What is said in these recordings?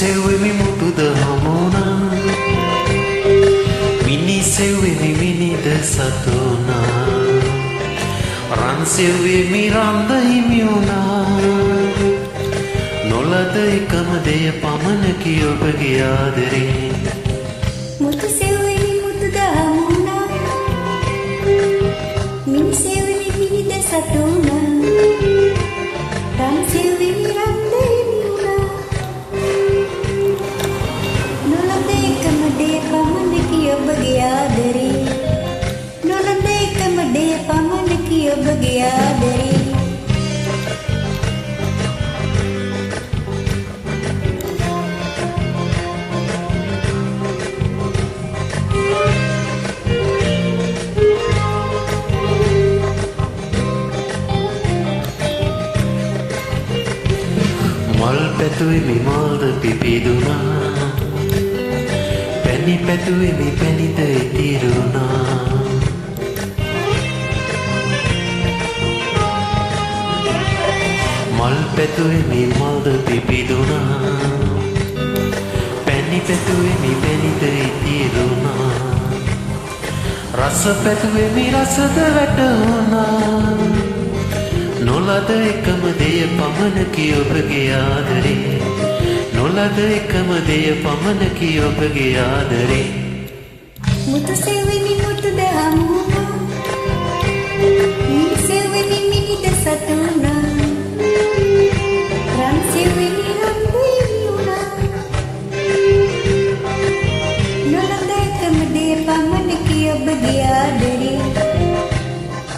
සෙව්වෙමි මුතුද හමුණා මිනි සෙව්වෙමි මිනිද සතුනා රන් සෙව්වෙමි රන්ද හිමි වුණා නොලද එකම දෙය පමණකි ඔබගේ ආදරේ මුතු සෙව්වෙමි මුතුද හමුණා මිනි සෙව්වෙමි මිනිද සතුනා රන් සෙව්වෙමි රන්ද හිමි වුණා නොලද එකම දෙය පමණකි ඔබගේ ආදරේ නොලද එකම දෙය පමණකි ඔබගේ ආදරේ මල් පැතුවෙමි මල්ද පිපිදුනා පැණි පැතුවෙමි පැණිද ඉතිරුණා මල් පැතුවෙමි මල්ද පිපිදුනා පැණි පැතුවෙමි පැණිද ඉතිරුණා රස පැතුවෙමි රසද වැටුණා නොලද එකම දෙය පමණකි ඔබගේ ආදරේ නොලද එකම දෙය පමණකි ඔබගේ ආදරේ මුතු සෙව්වෙමි මුතුද හමුණා මිනි සෙව්වෙමි මිනිද සතුනා රන් සෙව්වෙමි රන්ද හිමි වුණා නොලද එකම දෙය පමණකි ඔබගේ ආදරේ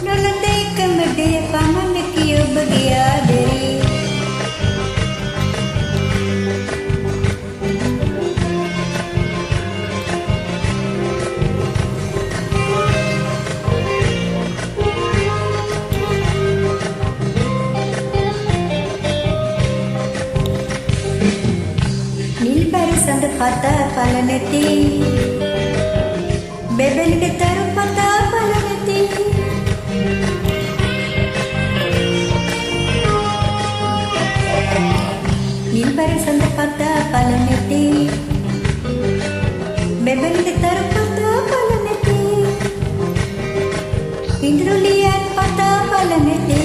නොලද එකම දෙය පමණකි ඔබගේ ආදරේ නිල්බර සඳ පතා පල නැති බෙබෙලිට තරු පතා පල නැති නිල්බර සඳ පතා පල නැති බෙබෙලිට තරු පතා පල නැති ඉන්ද්‍රලියන් පතා පල නැති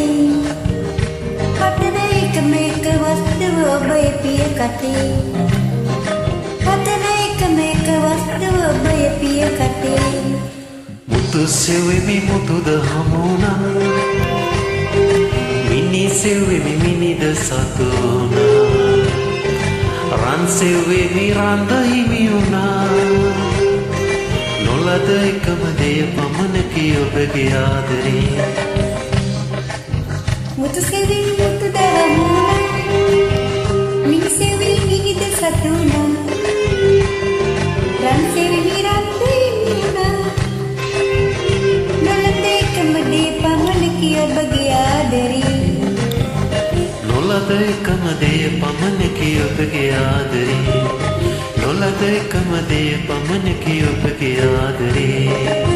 පතන එකම එක වස්තුව ඔබේ පිය කටේ පතන එකම එක වස්තුව ඔබේ පිය කටේ මුතු සෙව්වෙමි මුතුද හමුණා මිනි සෙව්වෙමි මිනිද සතුනා රන් සෙව්වෙමි රන්ද හිමි වුණා නොලද එකම දෙය පමණකි ඔබගේ ආදරේ මුතු සෙව්වෙමි මුතුද හමුණා මිනි සෙව්වෙමි මිනිද සතුනා රන් සෙව්වෙමි රන්ද හිමි වුණා නොලද එකම දෙය පමණකි ඔබගේ ආදරේ නොලද එකම දෙය පමණකි ඔබගේ ආදරේ නොලද එකම දෙය පමණකි ඔබගේ ආදරේ